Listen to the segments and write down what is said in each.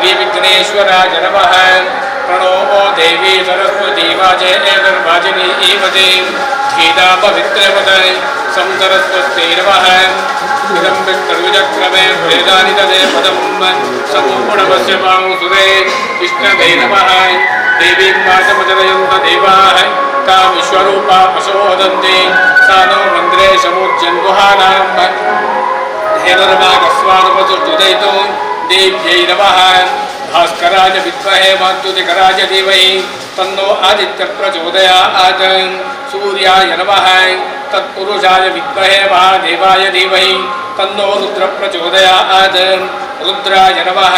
श्रीविघ्नेश्वराय नमः। प्रणो देवी सरस्वती वाजेर्वाजिनी ईवते धीता पवित्रवते संसरस्वती नमः। इदं विष्णुविचक्रमे वेदानि तदे पदं सगुणवस्य पांसुरे विष्णवे नमः। देवीं मातमचरयन्त देवाः ता विश्वरूपा प्रसोदन्ति सा नो मन्दिरे समुज्जन् गुहानां धेनुर्वागस्वानुपसुष्टुदयितो देव्यै नमः। भास्कराय विद्महे मातुतिकराय धीमहि तन्नो आदित्य प्रचोदयात्। सूर्याय नमः। तत्पुरुषाय विद्महे महादेवाय धीमहि तन्नो रुद्र प्रचोदयात्। रुद्राय नमः।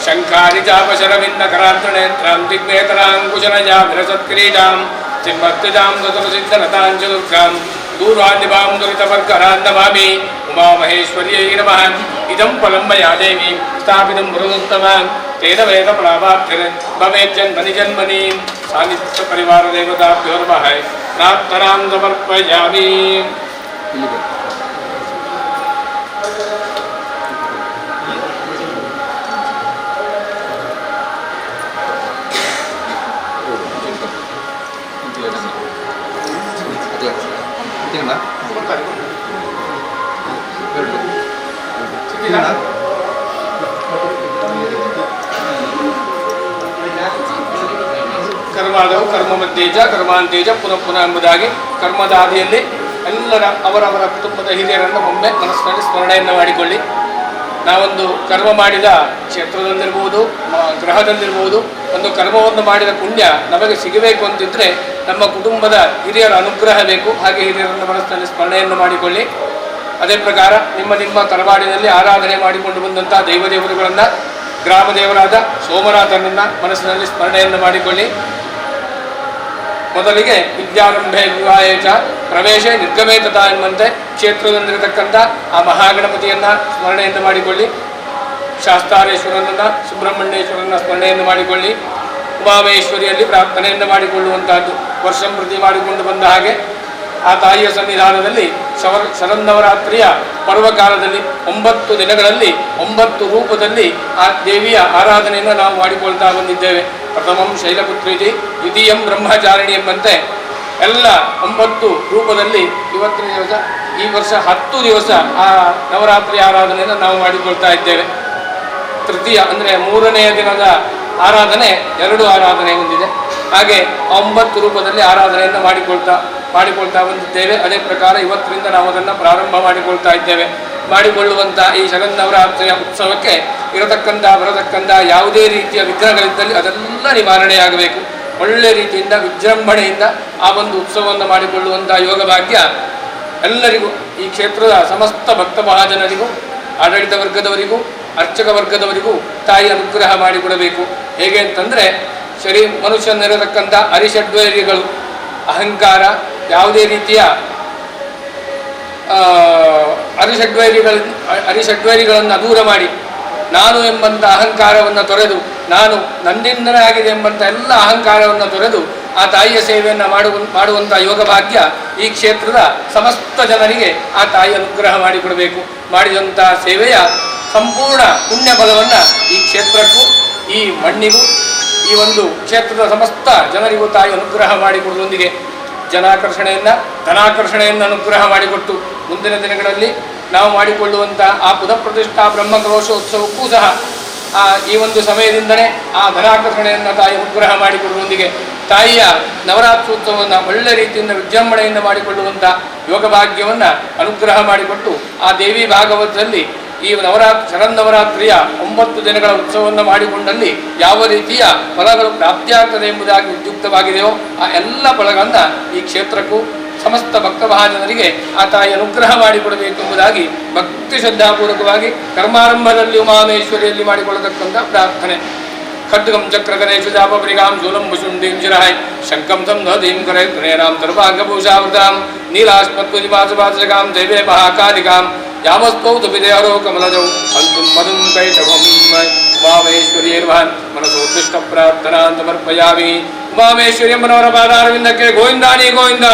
शङ्खारि चापशरविन्दकरान्तनेत्रां दिग्नेतराङ्कुशलया विरसत्क्रीडां चिन्मत्तजां चतुर्सिद्धरतां चतुर्गां दूरान्निभां दुरितवर्गरां नमामि। उमामहेश्वर्यै नमः। इदं फलं मया देवी स्थापितं मृदुत्तमां तेन वेदफलावाप्तिर्भवेज्जन्मनि जन्मनि सान्निध्यपरिवारदेवताभ्यो नमः। प्रार्थनां समर्पयामि। ಕರ್ಮಾದವು ಕರ್ಮ ಮಧ್ಯೇಜ ಕರ್ಮಾಂತೇಜ ಪುನಃ ಪುನಃ ಎಂಬುದಾಗಿ ಕರ್ಮದ ಆದಿಯಲ್ಲಿ ಎಲ್ಲರ ಅವರವರ ಕುಟುಂಬದ ಹಿರಿಯರನ್ನು ಒಮ್ಮೆ ಮನಸ್ಸಿನಲ್ಲಿ ಸ್ಮರಣೆಯನ್ನು ಮಾಡಿಕೊಳ್ಳಿ. ನಾವೊಂದು ಕರ್ಮ ಮಾಡಿದ ಕ್ಷೇತ್ರದಲ್ಲಿರ್ಬೋದು, ಗ್ರಹದಲ್ಲಿರ್ಬೋದು, ಒಂದು ಕರ್ಮವನ್ನು ಮಾಡಿದ ಪುಣ್ಯ ನಮಗೆ ಸಿಗಬೇಕು ಅಂತಿದ್ರೆ ನಮ್ಮ ಕುಟುಂಬದ ಹಿರಿಯರ ಅನುಗ್ರಹ ಬೇಕು. ಹಾಗೆ ಹಿರಿಯರನ್ನು ಮನಸ್ಸಿನಲ್ಲಿ ಸ್ಮರಣೆಯನ್ನು ಮಾಡಿಕೊಳ್ಳಿ. ಅದೇ ಪ್ರಕಾರ ನಿಮ್ಮ ತರವಾಡಿನಲ್ಲಿ ಆರಾಧನೆ ಮಾಡಿಕೊಂಡು ಬಂದಂಥ ದೈವದೇವರುಗಳನ್ನು, ಗ್ರಾಮ ದೇವರಾದ ಸೋಮನಾಥನನ್ನು ಮನಸ್ಸಿನಲ್ಲಿ ಸ್ಮರಣೆಯನ್ನು ಮಾಡಿಕೊಳ್ಳಿ. ಮೊದಲಿಗೆ ವಿದ್ಯಾರಂಭೆ ವಿವಾಹೇಚ ಪ್ರವೇಶ ನಿರ್ಗಮೇ ತಥಾ ಎನ್ನುವಂತೆ ಕ್ಷೇತ್ರದಲ್ಲಿರತಕ್ಕಂಥ ಆ ಮಹಾಗಣಪತಿಯನ್ನು ಸ್ಮರಣೆಯನ್ನು ಮಾಡಿಕೊಳ್ಳಿ. ಶಾಸ್ತಾರೇಶ್ವರನನ್ನು, ಸುಬ್ರಹ್ಮಣ್ಯೇಶ್ವರನ ಸ್ಮರಣೆಯನ್ನು ಮಾಡಿಕೊಳ್ಳಿ. ಉಮಾಮೇಶ್ವರಿಯಲ್ಲಿ ಪ್ರಾರ್ಥನೆಯನ್ನು ಮಾಡಿಕೊಳ್ಳುವಂತಹದ್ದು. ವರ್ಷಂಪ್ರತಿ ಮಾಡಿಕೊಂಡು ಬಂದ ಹಾಗೆ ಆ ತಾಯಿಯ ಸನ್ನಿಧಾನದಲ್ಲಿ ಶರನ್ನವರಾತ್ರಿಯ ಪರ್ವಕಾಲದಲ್ಲಿ 9 ದಿನಗಳಲ್ಲಿ 9 ರೂಪದಲ್ಲಿ ಆ ದೇವಿಯ ಆರಾಧನೆಯನ್ನು ನಾವು ಮಾಡಿಕೊಳ್ತಾ ಬಂದಿದ್ದೇವೆ. ಪ್ರಥಮಂ ಶೈಲಪುತ್ರೀತಿ, ದ್ವಿತೀಯಂ ಬ್ರಹ್ಮಚಾರಿಣಿ ಎಂಬಂತೆ ಎಲ್ಲ 9 ರೂಪದಲ್ಲಿ ಇವತ್ತಿನ ದಿವಸ, ಈ ವರ್ಷ 10 ದಿವಸ ಆ ನವರಾತ್ರಿ ಆರಾಧನೆಯನ್ನು ನಾವು ಮಾಡಿಕೊಳ್ತಾ ಇದ್ದೇವೆ. ತೃತೀಯ ಅಂದರೆ 3ನೆಯ ದಿನದ ಆರಾಧನೆ 2 ಆರಾಧನೆ ಹೊಂದಿದೆ. ಹಾಗೆ 9 ರೂಪದಲ್ಲಿ ಆರಾಧನೆಯನ್ನು ಮಾಡಿಕೊಳ್ತಾ ಬಂದಿದ್ದೇವೆ. ಅದೇ ಪ್ರಕಾರ ಇವತ್ತಿನಿಂದ ನಾವು ಅದನ್ನು ಪ್ರಾರಂಭ ಮಾಡಿಕೊಳ್ತಾ ಇದ್ದೇವೆ. ಮಾಡಿಕೊಳ್ಳುವಂಥ ಈ ಶರನ್ನವರಾತ್ರಿಯ ಉತ್ಸವಕ್ಕೆ ಬರತಕ್ಕಂಥ ಯಾವುದೇ ರೀತಿಯ ವಿಘ್ನಗಳಿದ್ದಲ್ಲಿ ಅದೆಲ್ಲ ನಿವಾರಣೆಯಾಗಬೇಕು. ಒಳ್ಳೆಯ ರೀತಿಯಿಂದ ವಿಜೃಂಭಣೆಯಿಂದ ಆ ಒಂದು ಉತ್ಸವವನ್ನು ಮಾಡಿಕೊಳ್ಳುವಂಥ ಯೋಗ ಭಾಗ್ಯ ಎಲ್ಲರಿಗೂ, ಈ ಕ್ಷೇತ್ರದ ಸಮಸ್ತ ಭಕ್ತ ಮಹಾಜನರಿಗೂ, ಆಡಳಿತ ವರ್ಗದವರಿಗೂ, ಅರ್ಚಕ ವರ್ಗದವರಿಗೂ ತಾಯಿ ಅನುಗ್ರಹ ಮಾಡಿಕೊಡಬೇಕು. ಹೇಗೆ ಅಂತಂದರೆ, ಮನುಷ್ಯನಿರತಕ್ಕಂಥ ಅರಿಷಡ್ವೈರಿಗಳು, ಅಹಂಕಾರ, ಯಾವುದೇ ರೀತಿಯ ಅರಿಷಡ್ವೈರಿಗಳನ್ನು ದೂರ ಮಾಡಿ ನಾನು ಎಂಬಂಥ ಅಹಂಕಾರವನ್ನು ತೊರೆದು, ನಾನು ನನ್ನಿಂದನೇ ಆಗಿದೆ ಎಂಬಂಥ ಎಲ್ಲ ಅಹಂಕಾರವನ್ನು ತೊರೆದು ಆ ತಾಯಿಯ ಸೇವೆಯನ್ನು ಮಾಡುವಂಥ ಯೋಗ ಭಾಗ್ಯ ಈ ಕ್ಷೇತ್ರದ ಸಮಸ್ತ ಜನರಿಗೆ ಆ ತಾಯಿ ಅನುಗ್ರಹ ಮಾಡಿಕೊಡಬೇಕು. ಮಾಡಿದಂಥ ಸೇವೆಯ ಸಂಪೂರ್ಣ ಪುಣ್ಯ ಫಲವನ್ನು ಈ ಕ್ಷೇತ್ರಕ್ಕೂ, ಈ ಮಣ್ಣಿಗೂ, ಈ ಒಂದು ಕ್ಷೇತ್ರದ ಸಮಸ್ತ ಜನರಿಗೂ ತಾಯಿ ಅನುಗ್ರಹ ಮಾಡಿಕೊಡುವುದರೊಂದಿಗೆ ಧನಾಕರ್ಷಣೆಯನ್ನು ಅನುಗ್ರಹ ಮಾಡಿಕೊಟ್ಟು ಮುಂದಿನ ದಿನಗಳಲ್ಲಿ ನಾವು ಮಾಡಿಕೊಳ್ಳುವಂಥ ಆ ಪುನಃ ಪ್ರತಿಷ್ಠಾ ಬ್ರಹ್ಮಕಲಶೋತ್ಸವಕ್ಕೂ ಸಹ ಈ ಒಂದು ಸಮಯದಿಂದಲೇ ಆ ಧನಾಕರ್ಷಣೆಯನ್ನು ತಾಯಿ ಅನುಗ್ರಹ ಮಾಡಿಕೊಡುವುದರೊಂದಿಗೆ ತಾಯಿಯ ನವರಾತ್ರೋತ್ಸವವನ್ನು ಒಳ್ಳೆ ರೀತಿಯಿಂದ ವಿಜೃಂಭಣೆಯಿಂದ ಮಾಡಿಕೊಳ್ಳುವಂಥ ಯೋಗ ಭಾಗ್ಯವನ್ನು ಅನುಗ್ರಹ ಮಾಡಿಕೊಟ್ಟು ಆ ದೇವಿ ಭಾಗವತದಲ್ಲಿ ಈ ಶರನ್ನವರಾತ್ರಿಯ 9 ದಿನಗಳ ಉತ್ಸವವನ್ನು ಮಾಡಿಕೊಂಡಲ್ಲಿ ಯಾವ ರೀತಿಯ ಫಲಗಳು ಪ್ರಾಪ್ತಿಯಾಗ್ತದೆ ಎಂಬುದಾಗಿ ಉದ್ಯುಕ್ತವಾಗಿದೆಯೋ ಆ ಎಲ್ಲ ಫಲಗಳನ್ನು ಈ ಕ್ಷೇತ್ರಕ್ಕೂ ಸಮಸ್ತ ಭಕ್ತ ಮಹಾಜನರಿಗೆ ಆ ತಾಯಿ ಅನುಗ್ರಹ ಮಾಡಿಕೊಡಬೇಕೆಂಬುದಾಗಿ ಭಕ್ತಿ ಶ್ರದ್ಧಾಪೂರ್ವಕವಾಗಿ ಕರ್ಮಾರಂಭದಲ್ಲಿ ಉಮಾಮೇಶ್ವರಿಯಲ್ಲಿ ಮಾಡಿಕೊಳ್ಳತಕ್ಕಂಥ ಪ್ರಾರ್ಥನೆ. ಖಡ್ಗಂ ಚಕ್ರಗಣೇಶ ಜಾಪರಿಗಾಂ ಶೂಲಂ ಭುಷುಂಡೀಂ ಶಿರಹಾಯ್ ಶಂಕಂ ಸಂಧೀಂ ಕರೇರಾಂ ಸರ್ವಾಂಗಭೂಷಾವೃತಾಂ ನೀಲಾಸ್ಮತ್ಪುಜಿಪಾಸಪಾಸಗಾಂ ದೇವೇ ಮಹಾಕಾಲಿಕಾಂ ಯಾಮಸ್ತೌತು ವಿದೇಹರೋ ಕಮಲಜೌ ಅಂತುಂ ಮಧುಂ ಕೈಟಭಂ ಉಮಾಮೇಶ್ವರಿಯೇರ್ವಾನ್ ಮನಸೋದ್ದಿಷ್ಟ ಪ್ರಾರ್ಥನಾಂ ಸಮರ್ಪಯಾಮಿ. ಉಮಾಮೇಶ್ವರಿ ಎಂಬನವರ ಪಾದಾರವಿಂದಕ್ಕೆ ಗೋವಿಂದಾನಿ ಗೋವಿಂದ.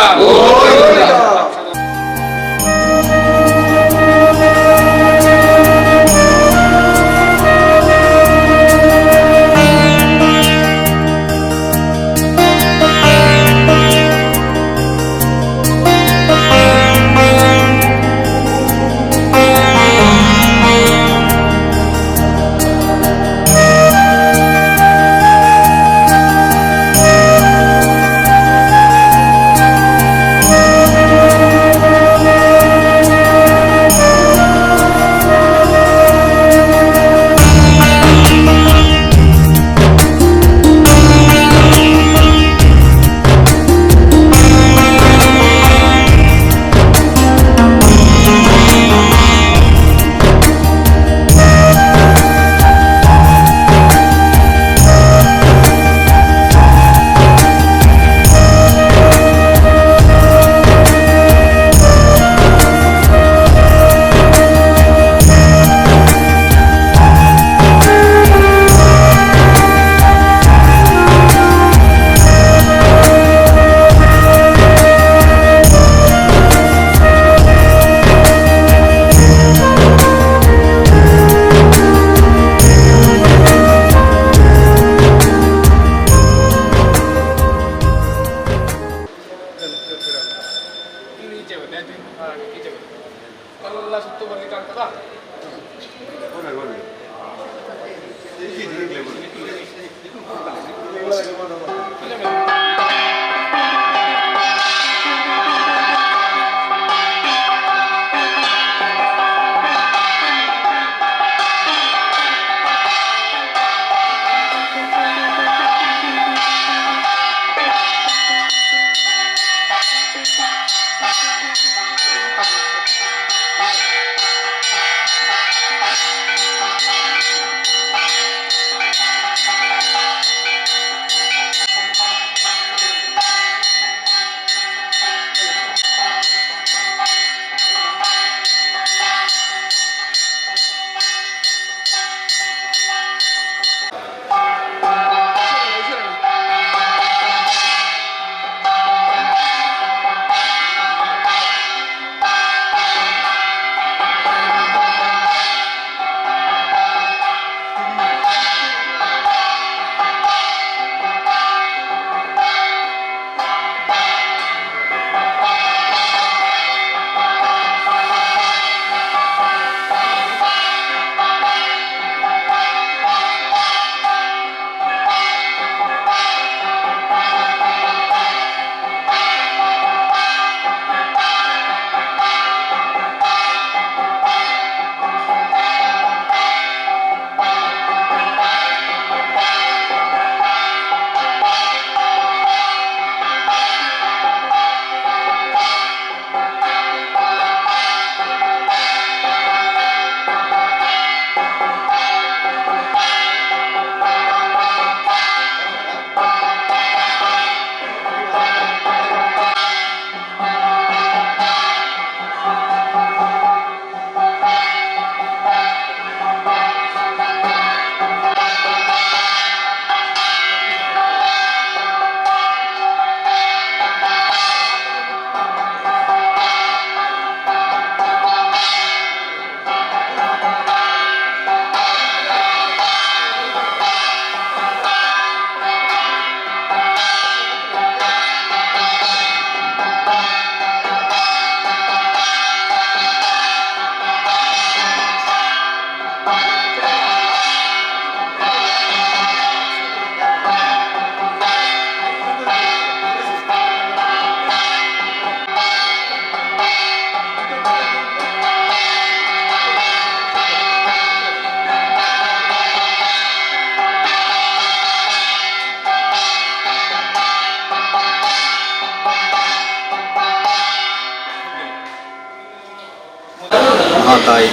ಮಹಾತಾಯಿ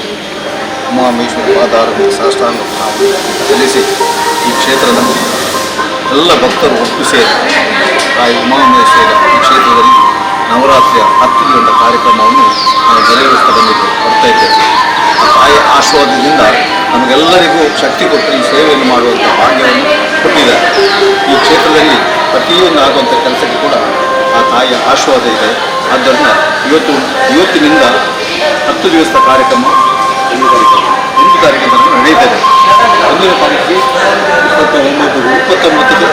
ಉಮಾಮೇಶ್ವರಿ ಪಾದಾರಕ್ಕೆ ಸಾಷ್ಟಾಂಗ ಸಲ್ಲಿಸಿ ಈ ಕ್ಷೇತ್ರದ ಎಲ್ಲ ಭಕ್ತರು ಒಟ್ಟು ಸೇರಿ ತಾಯಿ ಉಮಾಮೇಶ್ವರಿ ಈ ಕ್ಷೇತ್ರದಲ್ಲಿ ನವರಾತ್ರಿಯ 10 ದಿನದ ಕಾರ್ಯಕ್ರಮವನ್ನು ನಾವು ನೆರವೇರಿಸ್ತಾ ಬರ್ತಾ ಇದ್ದೇವೆ. ಆ ತಾಯಿಯ ಆಶೀರ್ವಾದದಿಂದ ನಮಗೆಲ್ಲರಿಗೂ ಶಕ್ತಿ ಕೊಟ್ಟು ಈ ಸೇವೆಯನ್ನು ಮಾಡುವಂಥ ಭಾಗ್ಯವನ್ನು ಕೊಟ್ಟಿದ್ದಾರೆ. ಈ ಕ್ಷೇತ್ರದಲ್ಲಿ ಪ್ರತಿಯೊಂದು ಆಗುವಂಥ ಕೆಲಸಕ್ಕೆ ಕೂಡ ಆ ತಾಯಿಯ ಆಶೀರ್ವಾದ ಇದೆ. ಆದ್ದರಿಂದ ಇವತ್ತಿನಿಂದ 10 ದಿವಸದ ಕಾರ್ಯಕ್ರಮ 1 ತಾರೀಕು ತನಕ ನಡೆಯುತ್ತದೆ. 1ನೇ ತಾರೀಕಿಗೆ 29ಗೆ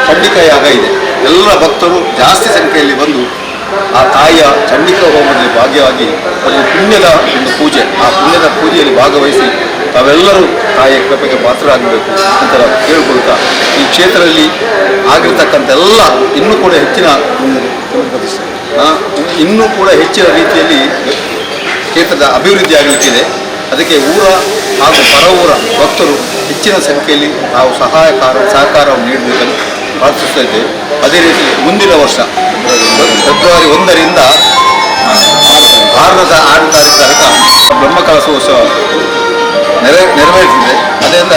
ಚಂಡಿಕಾ ಯಾಗ ಇದೆ. ಎಲ್ಲ ಭಕ್ತರು ಜಾಸ್ತಿ ಸಂಖ್ಯೆಯಲ್ಲಿ ಬಂದು ಆ ತಾಯಿಯ ಚಂಡಿಕಾ ಹೋಮದಲ್ಲಿ ಭಾಗಿಯಾಗಿ ಅದು ಪುಣ್ಯದ ಒಂದು ಪೂಜೆ, ಆ ಪುಣ್ಯದ ಪೂಜೆಯಲ್ಲಿ ಭಾಗವಹಿಸಿ ತಾವೆಲ್ಲರೂ ತಾಯಿಯ ಕೃಪೆಗೆ ಪಾತ್ರರಾಗಬೇಕು ಅಂತ ಕೇಳ್ಕೊಳ್ತಾ ಈ ಕ್ಷೇತ್ರದಲ್ಲಿ ಆಗಿರ್ತಕ್ಕಂಥ ಎಲ್ಲ ಇನ್ನೂ ಕೂಡ ಹೆಚ್ಚಿನ ರೀತಿಯಲ್ಲಿ ಕ್ಷೇತ್ರದ ಅಭಿವೃದ್ಧಿ ಆಗಲಿಕ್ಕಿದೆ. ಅದಕ್ಕೆ ಊರ ಹಾಗೂ ಪರ ಊರ ಭಕ್ತರು ಹೆಚ್ಚಿನ ಸಂಖ್ಯೆಯಲ್ಲಿ ನಾವು ಸಹಕಾರವನ್ನು ನೀಡಬೇಕಂತ ಪ್ರಾರ್ಥಿಸ್ತಾ ಇದ್ದೇವೆ. ಅದೇ ರೀತಿ ಮುಂದಿನ ವರ್ಷ ಫೆಬ್ರವರಿ 1ರಿಂದ 6 ತಾರೀಕು ಬ್ರಹ್ಮಕಲಶೋತ್ಸವ ನೆರವೇರಿಸಿದೆ. ಅದರಿಂದ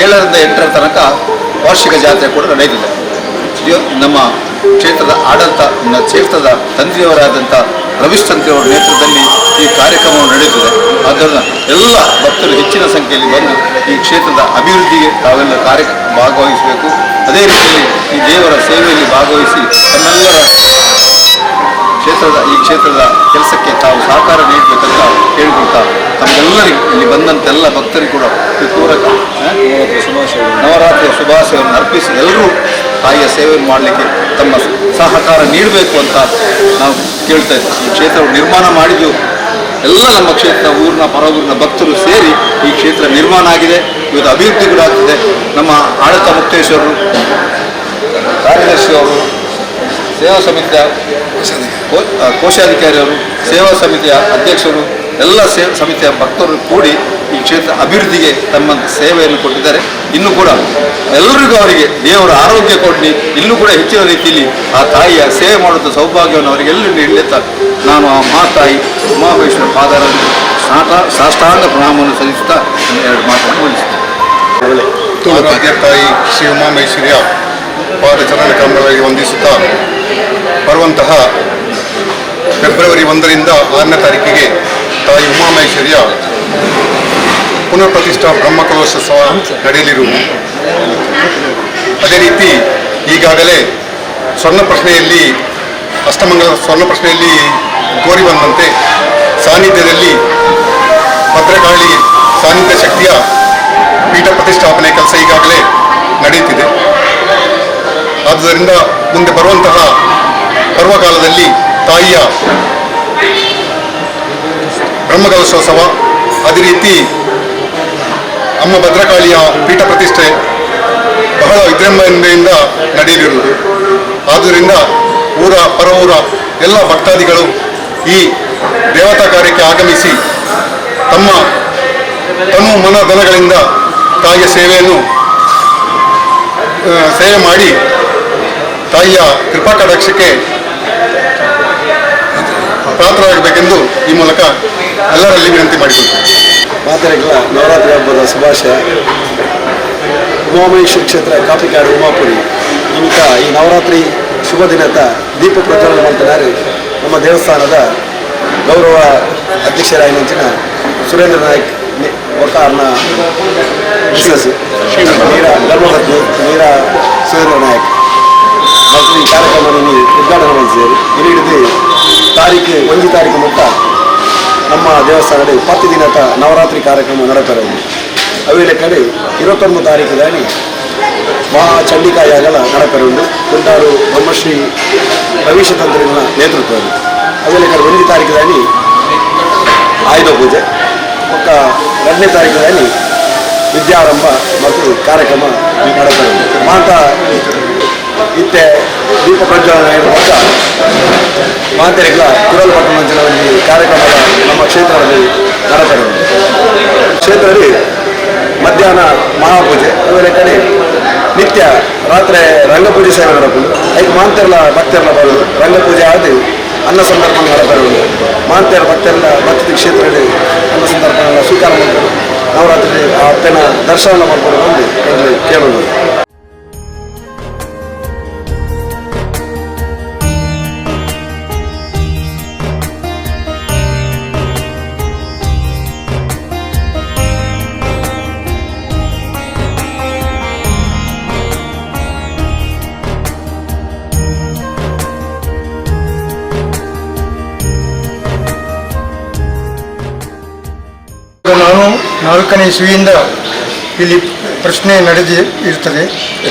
7ರಿಂದ 8ರ ತನಕ ವಾರ್ಷಿಕ ಜಾತ್ರೆ ಕೂಡ ನಡೆಯುತ್ತಿದೆ. ನಮ್ಮ ಕ್ಷೇತ್ರದ ಆಡಳಿತ ಕ್ಷೇತ್ರದ ತಂತ್ರಿಯವರಾದಂಥ ರವೀಶ್ ತಂತ್ರಿಯವರ ನೇತೃತ್ವದಲ್ಲಿ ಈ ಕಾರ್ಯಕ್ರಮವನ್ನು ನಡೆಯುತ್ತದೆ. ಆದ್ದರಿಂದ ಎಲ್ಲ ಭಕ್ತರು ಹೆಚ್ಚಿನ ಸಂಖ್ಯೆಯಲ್ಲಿ ಬಂದು ಈ ಕ್ಷೇತ್ರದ ಅಭಿವೃದ್ಧಿಗೆ ತಾವೆಲ್ಲ ಭಾಗವಹಿಸಬೇಕು. ಅದೇ ರೀತಿಯಲ್ಲಿ ಈ ದೇವರ ಸೇವೆಯಲ್ಲಿ ಭಾಗವಹಿಸಿ ತಮ್ಮೆಲ್ಲರ ಈ ಕ್ಷೇತ್ರದ ಕೆಲಸಕ್ಕೆ ತಾವು ಸಹಕಾರ ನೀಡಬೇಕಂತ ಕೇಳಿಕೊಳ್ತಾ ತಮಗೆಲ್ಲರಿಗೂ ಇಲ್ಲಿ ಬಂದಂತೆಲ್ಲ ಭಕ್ತರಿಗೂ ಕೂಡ ಪೂರಕ ನವರಾತ್ರಿಯ ಶುಭಾಶಯವನ್ನು ಅರ್ಪಿಸಿ ಎಲ್ಲರೂ ತಾಯಿಯ ಸೇವೆಯನ್ನು ಮಾಡಲಿಕ್ಕೆ ತಮ್ಮ ಸಹಕಾರ ನೀಡಬೇಕು ಅಂತ ನಾವು ಕೇಳ್ತಾ ಇದ್ದೀವಿ. ಈ ಕ್ಷೇತ್ರವನ್ನು ನಿರ್ಮಾಣ ಮಾಡಿದ್ದು ಎಲ್ಲ ನಮ್ಮ ಕ್ಷೇತ್ರ ಊರಿನ ಪರವೂರಿನ ಭಕ್ತರು ಸೇರಿ ಈ ಕ್ಷೇತ್ರ ನಿರ್ಮಾಣ ಆಗಿದೆ. ಇವತ್ತು ಅಭಿವೃದ್ಧಿ ಕೂಡ ಆಗ್ತಿದೆ. ನಮ್ಮ ಆಡಳಿತ ಮುಕ್ತೇಶ್ವರರು, ಕಾರ್ಯದರ್ಶಿಯವರು, ಸೇವಾ ಸಮಿತಿಯ ಕೋಶಾಧಿಕಾರಿಯವರು, ಸೇವಾ ಸಮಿತಿಯ ಅಧ್ಯಕ್ಷರು, ಎಲ್ಲ ಸಮಿತಿಯ ಭಕ್ತರು ಕೂಡಿ ಈ ಕ್ಷೇತ್ರ ಅಭಿವೃದ್ಧಿಗೆ ತಮ್ಮ ಸೇವೆಯನ್ನು ಕೊಟ್ಟಿದ್ದಾರೆ. ಇನ್ನೂ ಕೂಡ ಎಲ್ಲರಿಗೂ ಅವರಿಗೆ ದೇವರ ಆರೋಗ್ಯ ಕೊಡಲಿ, ಇನ್ನೂ ಕೂಡ ಹೆಚ್ಚಿನ ರೀತಿಯಲ್ಲಿ ಆ ತಾಯಿಯ ಸೇವೆ ಮಾಡುವಂಥ ಸೌಭಾಗ್ಯವನ್ನು ಅವರಿಗೆಲ್ಲರೂ ನೀಡಲಿತ್ತ ನಾನು ಆ ಮಾತಾಯಿ ಉಮಾಮೇಶ್ವರ ಪಾದರಲ್ಲಿ ಸಾಷ್ಟಾಂಗ ಪ್ರಣಾಮವನ್ನು ಸಲ್ಲಿಸುತ್ತಾ 2 ಮಾತನ್ನು ಮುಗಿಸುತ್ತೇನೆ. ತಾಯಿ ಶ್ರೀ ಉಮಾಮೇಶ್ವರಿಯ ಪಾದಚರಣ ಕಮಲಗಳಿಗೆ ವಂದಿಸುತ್ತಾ ಬರುವಂತಹ ಫೆಬ್ರವರಿ 1ರಿಂದ 6ನೇ ತಾರೀಕಿಗೆ ತಾಯಿ ಉಮಾಮೇಶ್ವರಿಯ ಪುನರ್ ಪ್ರತಿಷ್ಠಾ ಬ್ರಹ್ಮಕಲಶೋತ್ಸವ ನಡೆಯಲಿರುವುದು. ಅದೇ ರೀತಿ ಈಗಾಗಲೇ ಅಷ್ಟಮಂಗಲ ಸ್ವರ್ಣ ಪ್ರಶ್ನೆಯಲ್ಲಿ ಕೋರಿ ಬಂದಂತೆ ಸಾನ್ನಿಧ್ಯದಲ್ಲಿ ಭದ್ರಕಾಳಿ ಸಾನ್ನಿಧ್ಯ ಶಕ್ತಿಯ ಪೀಠ ಪ್ರತಿಷ್ಠಾಪನೆ ಕೆಲಸ ಈಗಾಗಲೇ ನಡೆಯುತ್ತಿದೆ. ಆದುದರಿಂದ ಮುಂದೆ ಬರುವಂತಹ ಪರ್ವಕಾಲದಲ್ಲಿ ತಾಯಿಯ ಬ್ರಹ್ಮಕಲಶೋತ್ಸವ, ಅದೇ ರೀತಿ ಅಮ್ಮ ಭದ್ರಕಾಳಿಯ ಪೀಠ ಪ್ರತಿಷ್ಠೆ ಬಹಳ ವಿಜೃಂಭಣೆಯಿಂದ ನಡೆಯಲಿರುವುದು. ಆದುದರಿಂದ ಪರವೂರ ಎಲ್ಲ ಭಕ್ತಾದಿಗಳು ಈ ದೇವತಾ ಕಾರ್ಯಕ್ಕೆ ಆಗಮಿಸಿ ತಮ್ಮ ತನು ಮನ ಧನಗಳಿಂದ ತಾಯಿಯ ಸೇವೆ ಮಾಡಿ ತಾಯಿಯ ಕೃಪಾ ಕಟಾಕ್ಷಕ್ಕೆ ಪಾತ್ರರಾಗಬೇಕೆಂದು ಈ ಮೂಲಕ ಎಲ್ಲರಲ್ಲಿ ವಿನಂತಿ ಮಾಡಿಕೊಳ್ತೇನೆ. ಮಾತೆರೆಗಳ ನವರಾತ್ರಿ ಹಬ್ಬದ ಶುಭಾಶಯ. ಉಮಾಮೇಶ್ವರಿ ಕ್ಷೇತ್ರ ಕಾಪಿಕಾಡು ಉಮಾಪುರಿ ನಿಮಿತ್ತ ಈ ನವರಾತ್ರಿ ಶುಭ ದಿನದ ದೀಪ ಪ್ರಜ್ವಲನೆ ಮಾಡ್ತಿದ್ದಾರೆ ನಮ್ಮ ದೇವಸ್ಥಾನದ ಗೌರವ ಅಧ್ಯಕ್ಷರಾಗಿನ ಸುರೇಂದ್ರ ನಾಯ್ಕ್ ಒಕಾರ್ನ ಗರ್ಭಪತ್ನಿ ಮೀರಾ ಸುರೇಂದ್ರ ನಾಯ್ಕ್ ಮತ್ತು ಈ ಕಾರ್ಯಕ್ರಮವನ್ನು ಉದ್ಘಾಟನೆ ಮಾಡಿದ್ದೇವೆ. ಹಿಡಿದು 1 ತಾರೀಕು ಮುಟ್ಟ ನಮ್ಮ ದೇವಸ್ಥಾನದ 10 ದಿನದ ನವರಾತ್ರಿ ಕಾರ್ಯಕ್ರಮ ನಡೆಯುತ್ತದೆ. ಅವೇಳೆ ಕಡೆ 21 ತಾರೀಕು ದಾನಿ ಮಹಾ ಚಂಡಿಕಾ ಯಾಗಲ ನಡೆಯುವುದು. ಗುಂಟಾರು ಬ್ರಹ್ಮಶ್ರೀ ರವೀಶ್ ತಂತ್ರಿಗಳ ನೇತೃತ್ವದಲ್ಲಿ ಅವೇಳೆ ಕಡೆ 1 ತಾರೀಕು ದಾನಿ ಆಯುಧ ಪೂಜೆ ಮತ್ತು 2ನೇ ತಾರೀಕು ದಾನಿ ವಿದ್ಯಾರಂಭ ಮತ್ತು ಕಾರ್ಯಕ್ರಮ ನಡೆಯುತ್ತದೆ. ಮಾತಾ ಇತ್ತೆ ದೀಪ ಪ್ರಜ್ವಲನೆ ಇರುವಾಗ ಮಾತೆರೆಗಳ ಕುರಲ್ಪಟ್ಟಣ ಜಿಲ್ಲೆಯಲ್ಲಿ ಕಾರ್ಯಕ್ರಮದ ನಮ್ಮ ಕ್ಷೇತ್ರದಲ್ಲಿ ನಡೆಯುತ್ತದೆ. ಕ್ಷೇತ್ರದಲ್ಲಿ ಮಧ್ಯಾಹ್ನ ಮಹಾಪೂಜೆ, ಆಮೇಲೆ ಕಡೆ ನಿತ್ಯ ರಾತ್ರಿ ರಂಗಪೂಜೆ ಸೇವೆ ನಡೆಯುವುದು. ಐದು ಮಾಂತೆಲ್ಲ ಭಕ್ತರೆಲ್ಲ ಬರೋದು ರಂಗಪೂಜೆ ಆಗಿ ಅನ್ನ ಸಂದರ್ಪಣೆಗಳ ಬರುವುದು ಮಾಂತ್ಯರ ಭಕ್ತಿ ಕ್ಷೇತ್ರದಲ್ಲಿ ಅನ್ನ ಸಂದರ್ಪಣೆಗಳ ಸ್ವೀಕಾರ ಮಾಡಿದರು ನವರಾತ್ರಿ ಆ ಅಪ್ಪನ ದರ್ಶನ ಮಾಡ್ಕೊಂಡು ಬಂದು ಇಲ್ಲಿ ಕೇಳೋದು. ನಾನು 4ನೇ ಇಸವಿಯಿಂದ ಇಲ್ಲಿ ಪ್ರಶ್ನೆ ಇರ್ತದೆ.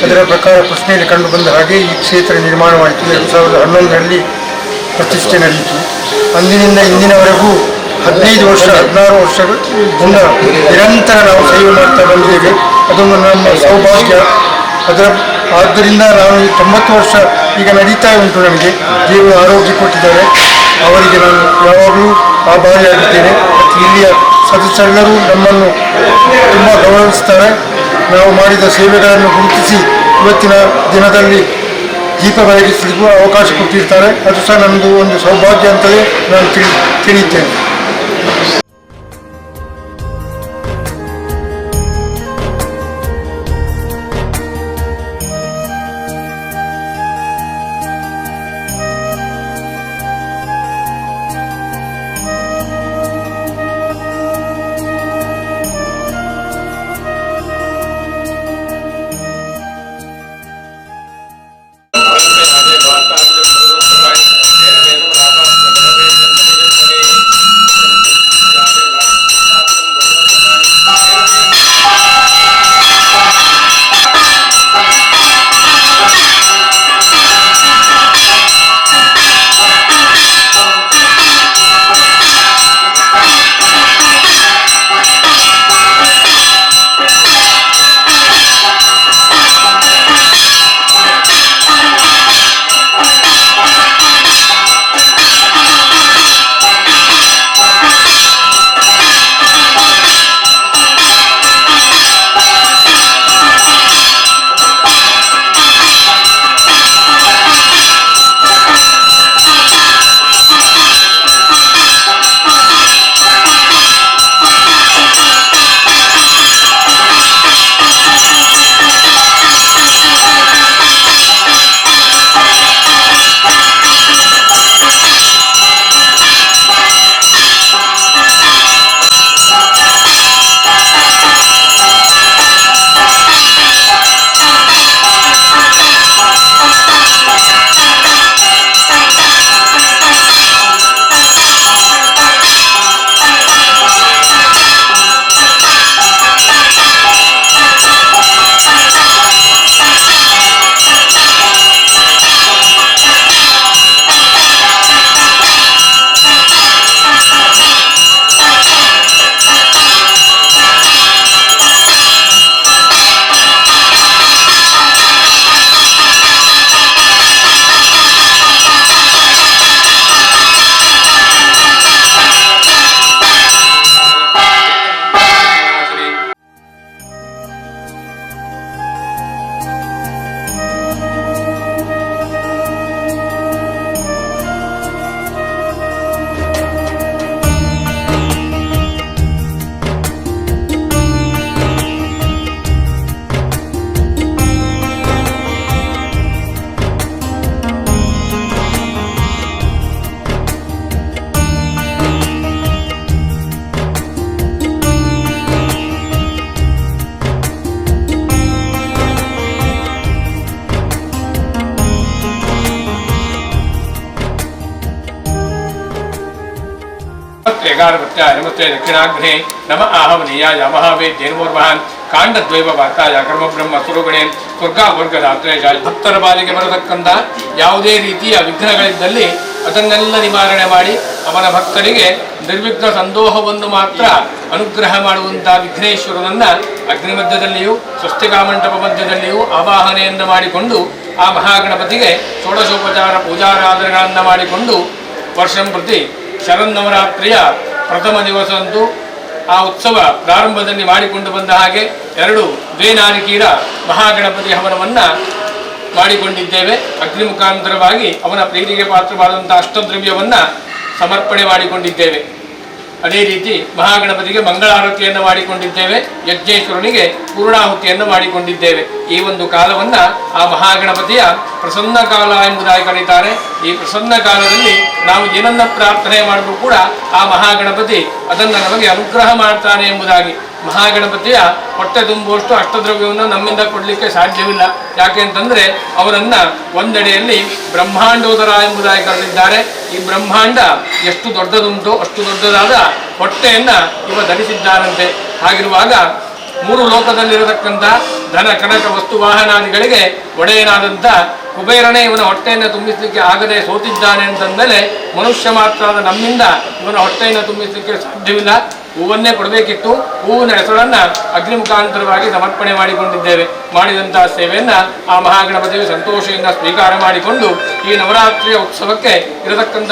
ಅದರ ಪ್ರಕಾರ ಪ್ರಶ್ನೆಯಲ್ಲಿ ಕಂಡು ಬಂದ ಹಾಗೆ ಈ ಕ್ಷೇತ್ರ ನಿರ್ಮಾಣವಾಯಿತು. 2011ರಲ್ಲಿ ಪ್ರತಿಷ್ಠೆ ನಡೆಯಿತು. ಅಂದಿನಿಂದ ಇಂದಿನವರೆಗೂ 15 ವರ್ಷ 16 ವರ್ಷಗಳಿಂದ ನಿರಂತರ ನಾವು ಸೇವೆ ಮಾಡ್ತಾ ಬಂದಿದ್ದೇವೆ. ಅದೊಂದು ನಮ್ಮ ಸೌಭಾಗ್ಯ. ಆದ್ದರಿಂದ ನಾವು 90 ವರ್ಷ ಈಗ ನಡೀತಾ ಉಂಟು. ನಮಗೆ ದೇವರು ಆರೋಗ್ಯ ಕೊಟ್ಟಿದ್ದಾರೆ. ಅವರಿಗೆ ನಾನು ಯಾವಾಗಲೂ ಆಭಾರಿಯಾಗಿದ್ದೇನೆ. ಮತ್ತು ಇಲ್ಲಿಯ ಸದಸ್ಯರೆಲ್ಲರೂ ನಮ್ಮನ್ನು ತುಂಬ ಗೌರವಿಸ್ತಾರೆ. ನಾವು ಮಾಡಿದ ಸೇವೆಗಳನ್ನು ಗುರುತಿಸಿ ಇವತ್ತಿನ ದಿನದಲ್ಲಿ ದೀಪ ಬೆಳಗಿಸಲಿಕ್ಕೂ ಅವಕಾಶ ಕೊಟ್ಟಿರ್ತಾರೆ. ಅದು ಸಹ ನಮ್ಮದು ಒಂದು ಸೌಭಾಗ್ಯ ಅಂತಲೇ ನಾನು ತಿಳಿಯುತ್ತೇನೆ. नमस्ते दक्षिणाग्ने नम आहवनीयाय महावेद्येन्मोर्महान् ಕಾಂಡದ್ವೈವ ವಾರ್ತಾಯ ಕರ್ಮ ಬ್ರಹ್ಮ ಸುರುಗಣೆ ಸ್ವರ್ಗ ವರ್ಗದಾತ್ರೇಯ ಭಕ್ತರ ಬಾಲಿಗೆ ಬರತಕ್ಕಂಥ ಯಾವುದೇ ರೀತಿಯ ವಿಘ್ನಗಳಿದ್ದಲ್ಲಿ ಅದನ್ನೆಲ್ಲ ನಿವಾರಣೆ ಮಾಡಿ ಅವನ ಭಕ್ತರಿಗೆ ನಿರ್ವಿಘ್ನ ಸಂದೋಹವನ್ನು ಮಾತ್ರ ಅನುಗ್ರಹ ಮಾಡುವಂತಹ ವಿಘ್ನೇಶ್ವರನನ್ನ ಅಗ್ನಿ ಮಧ್ಯದಲ್ಲಿಯೂ ಸ್ವಸ್ತಿಕಾ ಮಂಟಪ ಮಧ್ಯದಲ್ಲಿಯೂ ಆವಾಹನೆಯನ್ನು ಮಾಡಿಕೊಂಡು ಆ ಮಹಾಗಣಪತಿಗೆ ಷೋಡಶೋಪಚಾರ ಪೂಜಾರಾಧನೆಗಳನ್ನು ಮಾಡಿಕೊಂಡು ವರ್ಷಂ ಪ್ರತಿ ಶರನ್ನವರಾತ್ರಿಯ ಪ್ರಥಮ ದಿವಸದಂದು ಆ ಉತ್ಸವ ಪ್ರಾರಂಭದಲ್ಲಿ ಮಾಡಿಕೊಂಡು ಬಂದ ಹಾಗೆ ದ್ವೇನಾರಿಕೀರ ಮಹಾಗಣಪತಿ ಹವನವನ್ನು ಮಾಡಿಕೊಂಡಿದ್ದೇವೆ. ಅಗ್ನಿ ಮುಖಾಂತರವಾಗಿ ಅವನ ಪ್ರೀತಿಗೆ ಪಾತ್ರವಾದಂಥ ಅಷ್ಟದ್ರವ್ಯವನ್ನು ಸಮರ್ಪಣೆ ಮಾಡಿಕೊಂಡಿದ್ದೇವೆ. ಅದೇ ರೀತಿ ಮಹಾಗಣಪತಿಗೆ ಮಂಗಳಾರತಿಯನ್ನು ಮಾಡಿಕೊಂಡಿದ್ದೇವೆ. ಯಜ್ಞೇಶ್ವರನಿಗೆ ಪೂರ್ಣಾಹುತಿಯನ್ನು ಮಾಡಿಕೊಂಡಿದ್ದೇವೆ. ಈ ಒಂದು ಕಾಲವನ್ನು ಆ ಮಹಾಗಣಪತಿಯ ಪ್ರಸನ್ನ ಕಾಲ ಎಂಬುದಾಗಿ ಕರೀತಾರೆ. ಈ ಪ್ರಸನ್ನ ಕಾಲದಲ್ಲಿ ನಾವು ಏನನ್ನ ಪ್ರಾರ್ಥನೆ ಮಾಡಿದ್ರು ಕೂಡ ಆ ಮಹಾಗಣಪತಿ ಅದನ್ನು ನಮಗೆ ಅನುಗ್ರಹ ಮಾಡ್ತಾನೆ ಎಂಬುದಾಗಿ. ಮಹಾಗಣಪತಿಯ ಹೊಟ್ಟೆ ತುಂಬುವಷ್ಟು ಅಷ್ಟದ್ರವ್ಯವನ್ನು ನಮ್ಮಿಂದ ಕೊಡಲಿಕ್ಕೆ ಸಾಧ್ಯವಿಲ್ಲ. ಯಾಕೆ ಅಂತಂದರೆ ಅವರನ್ನು ಒಂದೆಡೆಯಲ್ಲಿ ಬ್ರಹ್ಮಾಂಡೋದರ ಎಂಬುದಾಗಿ ಕರೆದಿದ್ದಾರೆ. ಈ ಬ್ರಹ್ಮಾಂಡ ಎಷ್ಟು ದೊಡ್ಡದುಂಟೋ ಅಷ್ಟು ದೊಡ್ಡದಾದ ಹೊಟ್ಟೆಯನ್ನು ಇವ ಧರಿಸಿದ್ದಾನಂತೆ. ಹಾಗಿರುವಾಗ ಮೂರು ಲೋಕದಲ್ಲಿರತಕ್ಕಂಥ ಧನ ಕನಕ ವಸ್ತು ವಾಹನಾದಿಗಳಿಗೆ ಒಡೆಯನಾದಂಥ ಕುಬೇರನೇ ಇವನ ಹೊಟ್ಟೆಯನ್ನು ತುಂಬಿಸಲಿಕ್ಕೆ ಆಗದೆ ಸೋತಿದ್ದಾನೆ ಅಂತಂದಮೇಲೆ ಮನುಷ್ಯ ಮಾತ್ರ ಆದ ನಮ್ಮಿಂದ ಇವನ ಹೊಟ್ಟೆಯನ್ನು ತುಂಬಿಸಲಿಕ್ಕೆ ಸಾಧ್ಯವಿಲ್ಲ. ಹೂವನ್ನೇ ಕೊಡಬೇಕಿತ್ತು. ಹೂವಿನ ಹೆಸರನ್ನು ಅಗ್ನಿ ಮುಖಾಂತರವಾಗಿ ಸಮರ್ಪಣೆ ಮಾಡಿಕೊಂಡಿದ್ದೇವೆ. ಮಾಡಿದಂತಹ ಸೇವೆಯನ್ನು ಆ ಮಹಾಗಣಪತಿಯು ಸಂತೋಷದಿಂದ ಸ್ವೀಕಾರ ಮಾಡಿಕೊಂಡು ಈ ನವರಾತ್ರಿಯ ಉತ್ಸವಕ್ಕೆ ಬರತಕ್ಕಂಥ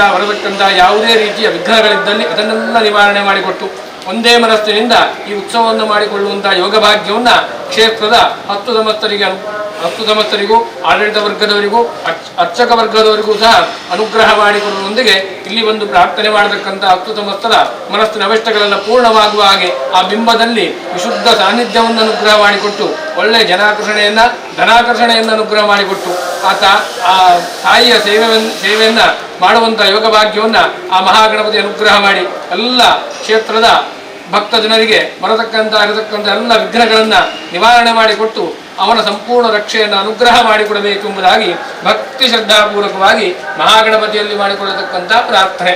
ಯಾವುದೇ ರೀತಿಯ ವಿಘ್ನಗಳಿದ್ದಲ್ಲಿ ಅದನ್ನೆಲ್ಲ ನಿವಾರಣೆ ಮಾಡಿಕೊಟ್ಟು ಒಂದೇ ಮನಸ್ಸಿನಿಂದ ಈ ಉತ್ಸವವನ್ನು ಮಾಡಿಕೊಳ್ಳುವಂತಹ ಯೋಗಭಾಗ್ಯವನ್ನು ಕ್ಷೇತ್ರದ 10 ಸಮಸ್ತರಿಗೂ ಆಡಳಿತ ವರ್ಗದವರಿಗೂ ಅರ್ಚಕ ವರ್ಗದವರಿಗೂ ಸಹ ಅನುಗ್ರಹ ಮಾಡಿಕೊಡುವುದರೊಂದಿಗೆ ಇಲ್ಲಿ ಒಂದು ಪ್ರಾರ್ಥನೆ ಮಾಡತಕ್ಕಂಥ 10 ಸಮಸ್ತರ ಮನಸ್ಸಿನ ಅವಷ್ಟಗಳೆಲ್ಲ ಪೂರ್ಣವಾಗುವ ಹಾಗೆ ಆ ಬಿಂಬದಲ್ಲಿ ವಿಶುದ್ಧ ಸಾನ್ನಿಧ್ಯವನ್ನು ಅನುಗ್ರಹ ಮಾಡಿಕೊಟ್ಟು ಒಳ್ಳೆಯ ಧನಾಕರ್ಷಣೆಯನ್ನು ಅನುಗ್ರಹ ಮಾಡಿಕೊಟ್ಟು ಆತ ಆ ತಾಯಿಯ ಸೇವೆಯನ್ನು ಮಾಡುವಂಥ ಯೋಗಭಾಗ್ಯವನ್ನು ಆ ಮಹಾಗಣಪತಿ ಅನುಗ್ರಹ ಮಾಡಿ ಎಲ್ಲ ಕ್ಷೇತ್ರದ ಭಕ್ತ ಜನರಿಗೆ ಇರತಕ್ಕಂಥ ಎಲ್ಲ ವಿಘ್ನಗಳನ್ನು ನಿವಾರಣೆ ಮಾಡಿಕೊಟ್ಟು ಅವನ ಸಂಪೂರ್ಣ ರಕ್ಷೆಯನ್ನು ಅನುಗ್ರಹ ಮಾಡಿಕೊಡಬೇಕೆಂಬುದಾಗಿ ಭಕ್ತಿ ಶ್ರದ್ಧಾಪೂರ್ವಕವಾಗಿ ಮಹಾಗಣಪತಿಯಲ್ಲಿ ಮಾಡಿಕೊಳ್ಳತಕ್ಕಂಥ ಪ್ರಾರ್ಥನೆ.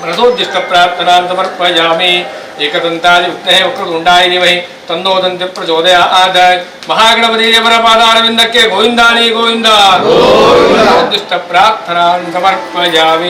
ಮನಸೋದ್ದಿಷ್ಟ ಪ್ರಾರ್ಥನಾ ಸಮರ್ಪಯಾಮಿ. ಏಕದಂತಾದಿ ವಿಘ್ನೇ ವಕ್ರತುಂಡಾಯ ಧೀಮಹಿ ತನ್ನೋ ದಂತಿ ಪ್ರಚೋದಯಾತ್. ಮಹಾಗಣಪತಿ ದೇವರ ಪಾದಾರವಿಂದಕ್ಕೆ ಗೋವಿಂದಾನಿ ಗೋವಿಂದ. ಮನಸೋದ್ದಿಷ್ಟ ಪ್ರಾರ್ಥನಾ ಸಮರ್ಪಯಾಮಿ.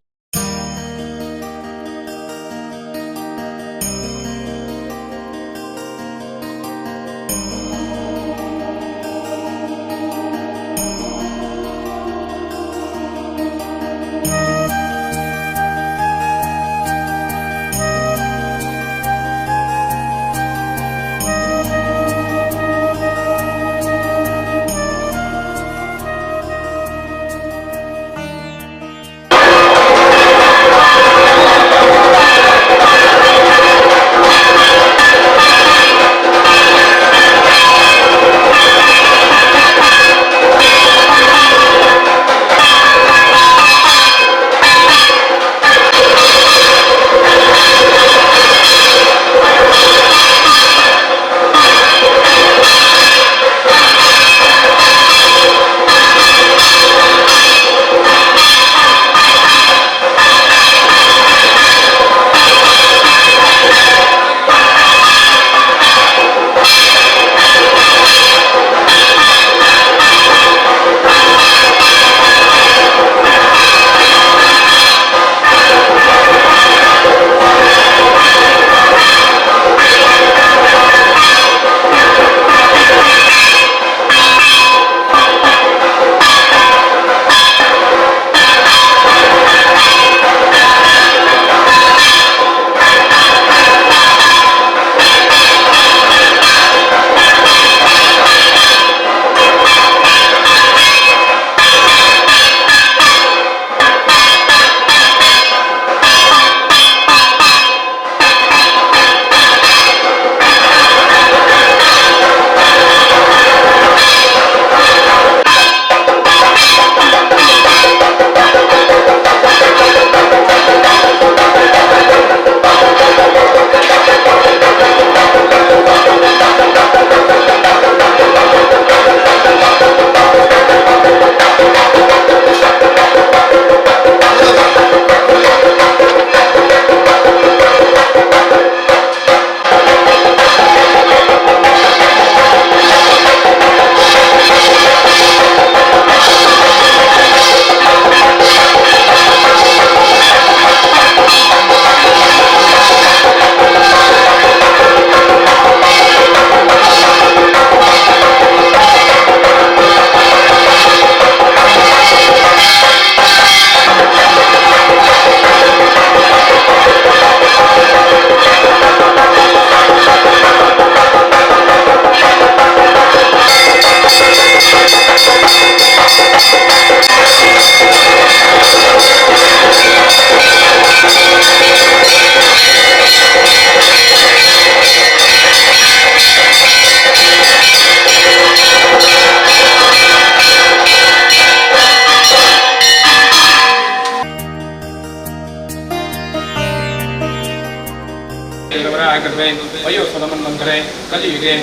पूर्वे वयोसुतमन्वन्तरे कलियुगे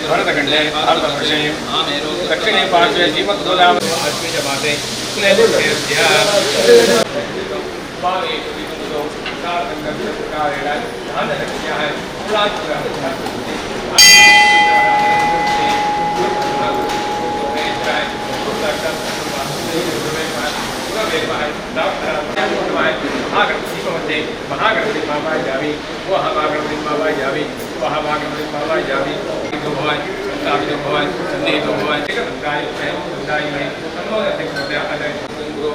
भरतखण्डे भारतवर्षे दक्षिणे पार्श्वे श्रीमद्गोदावरी महागणपति बाबा जावी वो महागणपति बाबा जावी वो महागणपति बाबा जावी तो भवन स्थापित भवन सन्निहित भवन एकदंताय दंताय में अन्नोदते होते आदर गुरु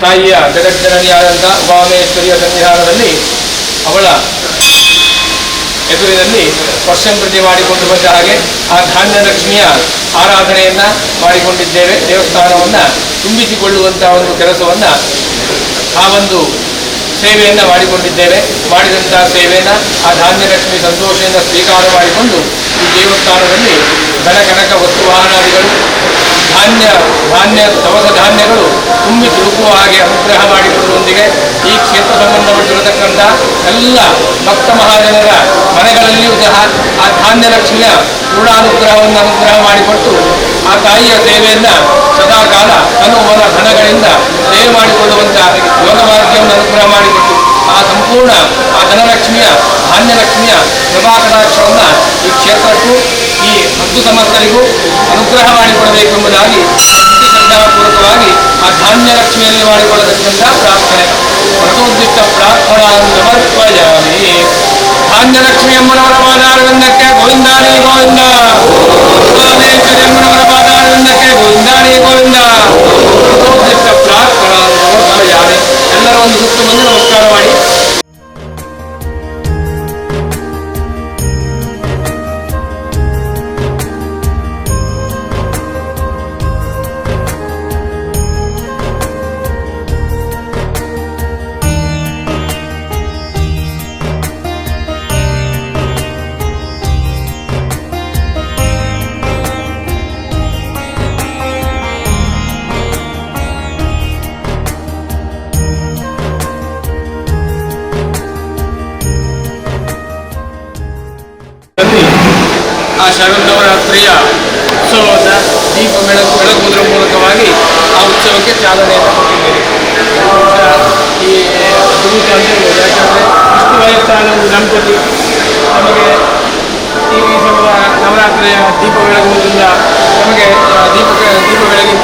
ತಾಯಿಯ ಜಗಜ್ಜನನಿಯಾದಂಥ ಉಮಾಮೇಶ್ವರಿಯ ಸನ್ನಿಧಾನದಲ್ಲಿ ಅವಳ ಎದುರಿನಲ್ಲಿ ವರ್ಷಂಪ್ರತಿ ಮಾಡಿಕೊಂಡು ಬಂದ ಹಾಗೆ ಆ ಧಾನ್ಯಲಕ್ಷ್ಮಿಯ ಆರಾಧನೆಯನ್ನು ಮಾಡಿಕೊಂಡಿದ್ದೇವೆ. ದೇವಸ್ಥಾನವನ್ನು ತುಂಬಿಸಿಕೊಳ್ಳುವಂಥ ಒಂದು ಕೆಲಸವನ್ನು ಆ ಒಂದು ಸೇವೆಯನ್ನು ಮಾಡಿಕೊಂಡಿದ್ದೇವೆ. ಮಾಡಿದಂಥ ಸೇವೆಯನ್ನು ಆ ಧಾನ್ಯಲಕ್ಷ್ಮಿ ಸಂತೋಷದಿಂದ ಸ್ವೀಕಾರ ಮಾಡಿಕೊಂಡು ಈ ದೇವಸ್ಥಾನದಲ್ಲಿ ಧನ ಕನಕ ವಸ್ತು ವಾಹನಾದಿಗಳು ಧಾನ್ಯ ದವಸ ಧಾನ್ಯಗಳು ತುಂಬಿ ತುಳುಕುವ ಹಾಗೆ ಅನುಗ್ರಹ ಮಾಡಿಕೊಳ್ಳುವೊಂದಿಗೆ ಈ ಕ್ಷೇತ್ರ ಸಂಬಂಧಪಟ್ಟಿರತಕ್ಕಂಥ ಎಲ್ಲ ಭಕ್ತ ಮಹಾಜನರ ಮನೆಗಳಲ್ಲಿಯೂ ಸಹ ಆ ಧಾನ್ಯಲಕ್ಷ್ಮಿಯ ಪೂರ್ಣಾನುಗ್ರಹವನ್ನು ಅನುಗ್ರಹ ಮಾಡಿಕೊಟ್ಟು ಆ ತಾಯಿಯ ಸೇವೆಯನ್ನು ಸದಾಕಾಲ ತನ್ನ ಮನ ಧನಗಳಿಂದ ಸೇವೆ ಮಾಡಿಕೊಳ್ಳುವಂಥ ಯೋಗ ಮಾರ್ಗವನ್ನು ಅನುಗ್ರಹ ಮಾಡಿಕೊಟ್ಟು ಆ ಸಂಪೂರ್ಣ ಆ ಧನಲಕ್ಷ್ಮಿಯ ಧಾನ್ಯಲಕ್ಷ್ಮಿಯ ಕೃಪಾಕಟಾಕ್ಷವನ್ನು ಈ ಕ್ಷೇತ್ರಕ್ಕೂ ಈ ಭಕ್ತ ಸಮರ್ಥರಿಗೂ ಅನುಗ್ರಹ ಮಾಡಿಕೊಡಬೇಕೆಂಬುದಾಗಿ ಶ್ರದ್ಧಾಪೂರ್ವಕವಾಗಿ ಆ ಧಾನ್ಯಲಕ್ಷ್ಮಿಯಲ್ಲಿ ಮಾಡಿಕೊಳ್ಳತಕ್ಕಂಥ ಪ್ರಾರ್ಥನೆ ಪ್ರಸೋದ್ದಿಷ್ಟ ಪ್ರಾರ್ಥನಾನ್ನು ಸಮರ್ಪಯಾಮಿ. ಧಾನ್ಯಲಕ್ಷ್ಮಿ ಅಮ್ಮನವರ ಪಾದಾರವಿಂದಕ್ಕೆ ಗೋವಿಂದಾನಿ ಗೋವಿಂದ, ಉಮಾಮೇಶ್ವರಿ ಅಮ್ಮನವರ ಪಾದಾರವಿಂದಕ್ಕೆ ಗೋವಿಂದಾನಿ ಗೋವಿಂದ. ಪ್ರಸೋದ್ದಿಷ್ಟ ಪ್ರಾರ್ಥನಾನ್ನು ಸಮರ್ಪಯಾಮಿ. ಎಲ್ಲರೂ ಒಂದು ಸುತ್ತು ಮುಂದೆ ನಮಸ್ಕಾರ ಮಾಡಿ. ನವರಾತ್ರಿಯ ಉತ್ಸವವನ್ನು ದೀಪ ಬೆಳಗುವುದರ ಮೂಲಕವಾಗಿ ಆ ಉತ್ಸವಕ್ಕೆ ಚಾಲನೆಯನ್ನು ಕೊಟ್ಟಿದ್ದೇವೆ. ಈ ಅದ್ಭುತ ಅಂತ ಹೇಳ್ಬೋದು. ಯಾಕಂದರೆ ಇಷ್ಟು ವಯಸ್ಸಾದ ಒಂದು ದಂಪತಿ ನಮಗೆ ಈ ಸಮಯ ನವರಾತ್ರಿಯ ದೀಪ ಬೆಳಗುವುದರಿಂದ ನಮಗೆ ದೀಪ ಬೆಳಗಿನ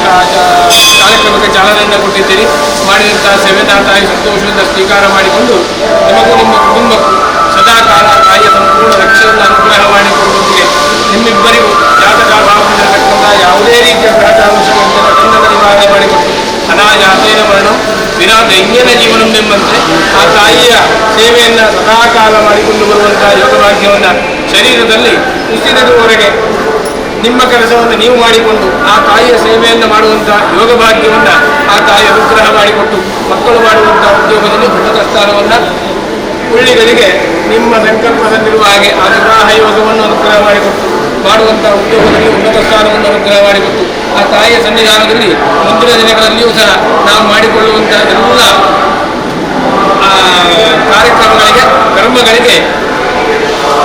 ಕಾರ್ಯಕ್ರಮಕ್ಕೆ ಚಾಲನೆಯನ್ನು ಕೊಟ್ಟಿದ್ದೀರಿ. ಮಾಡಿದಂತಹ ಸೇವೆಯನ್ನು ತಾಯಿ ಸಂತೋಷದಿಂದ ಸ್ವೀಕಾರ ಮಾಡಿಕೊಂಡು ನಿಮಗೂ ನಿಮ್ಮ ಕುಟುಂಬಕ್ಕೂ ಸದಾಕಾಲ ತಾಯಿಯ ಸಂಪೂರ್ಣ ರಕ್ಷೆಯನ್ನು ಅನುಗ್ರಹ ಮಾಡಿಕೊಡುವುದಕ್ಕೆ ನಿಮ್ಮಿಬ್ಬರಿಗೂ ಜಾತಕಾಭಾವನೆಗಿರತಕ್ಕಂಥ ಯಾವುದೇ ರೀತಿಯ ಗ್ರಹಚಾಂಶಗಳಿಂದ ಗಂಧದ ನಿವಾರಣೆ ಮಾಡಿಕೊಟ್ಟು ಅನಾಯಾಸೇನ ಮರಣ ವಿನಾ ದೈನ್ಯನ ಜೀವನ ಎಂಬಂತೆ ಆ ತಾಯಿಯ ಸೇವೆಯನ್ನು ಸದಾಕಾಲ ಮಾಡಿಕೊಂಡು ಬರುವಂತಹ ಯೋಗಭಾಗ್ಯವನ್ನು ಶರೀರದಲ್ಲಿ ಇಷ್ಟಿನದುವರೆಗೆ ನಿಮ್ಮ ಕೆಲಸವನ್ನು ನೀವು ಮಾಡಿಕೊಂಡು ಆ ತಾಯಿಯ ಸೇವೆಯನ್ನು ಮಾಡುವಂಥ ಯೋಗಭಾಗ್ಯವನ್ನು ಆ ತಾಯಿ ಅನುಗ್ರಹ ಮಾಡಿಕೊಟ್ಟು ಮಕ್ಕಳು ಮಾಡುವಂಥ ಉದ್ಯೋಗದಲ್ಲಿ ಉನ್ನತ ಸ್ಥಾನವನ್ನು ಉಳ್ಳಿಗಳಿಗೆ ನಿಮ್ಮ ಸಂಕಲ್ಪದಲ್ಲಿರುವ ಹಾಗೆ ಆ ವಿವಾಹ ಯೋಗವನ್ನು ಅನುಗ್ರಹ ಮಾಡಿಕೊಟ್ಟು ಮಾಡುವಂಥ ಉದ್ಯೋಗದಲ್ಲಿ ಉನ್ನತ ಸ್ಥಾನವನ್ನು ಅನುಗ್ರಹ ಮಾಡಿಕೊಟ್ಟು ಆ ತಾಯಿಯ ಸನ್ನಿಧಾನದಲ್ಲಿ ಮುಂದಿನ ದಿನಗಳಲ್ಲಿಯೂ ಸಹ ನಾವು ಮಾಡಿಕೊಳ್ಳುವಂಥ ಎಲ್ಲ ಕಾರ್ಯಕ್ರಮಗಳಿಗೆ ಕರ್ಮಗಳಿಗೆ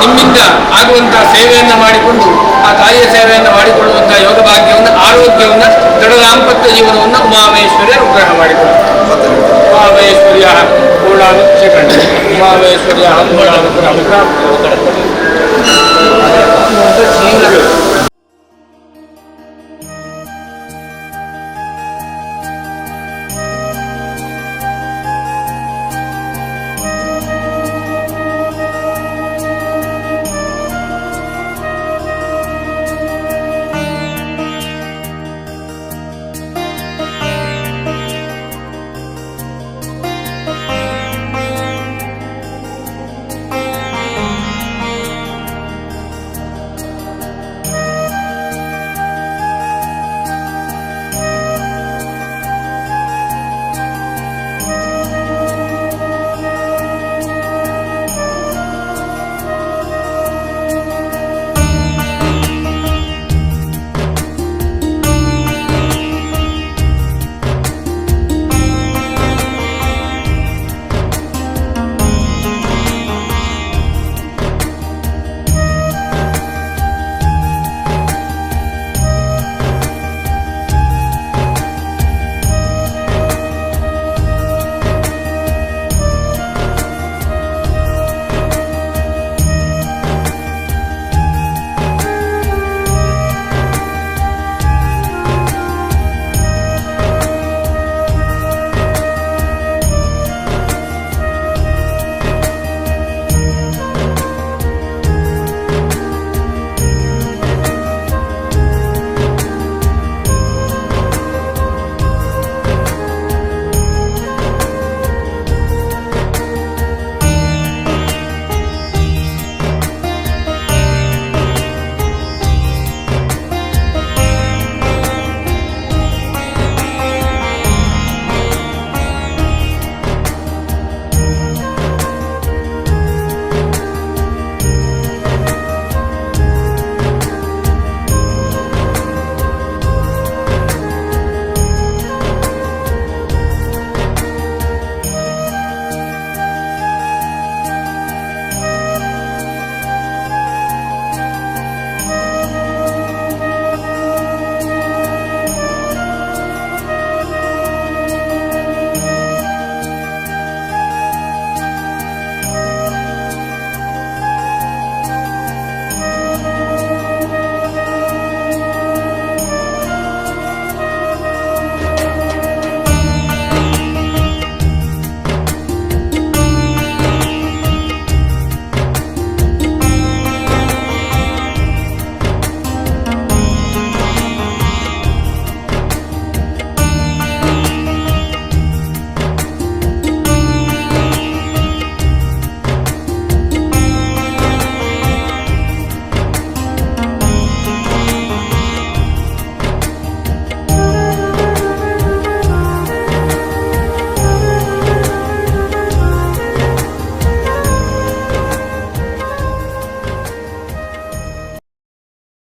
ನಿಮ್ಮಿಂದ ಆಗುವಂಥ ಸೇವೆಯನ್ನು ಮಾಡಿಕೊಂಡು ಆ ತಾಯಿಯ ಸೇವೆಯನ್ನು ಮಾಡಿಕೊಳ್ಳುವಂಥ ಯೋಗ ಭಾಗ್ಯವನ್ನು ಆರೋಗ್ಯವನ್ನು ದೃಢ ದಾಂಪತ್ಯ ಜೀವನವನ್ನು ಉಮಾಮೇಶ್ವರ್ಯ ಅನುಗ್ರಹ ಮಾಡಿಕೊಂಡು ಉಮಾಮೇಶ್ವರ್ಯ ಪೂರ್ಣಾನುಷ್ಠ ಉಮಾಮೇಶ್ವರ್ಯ ಪೂರ್ಣಾನುಗ್ರಹ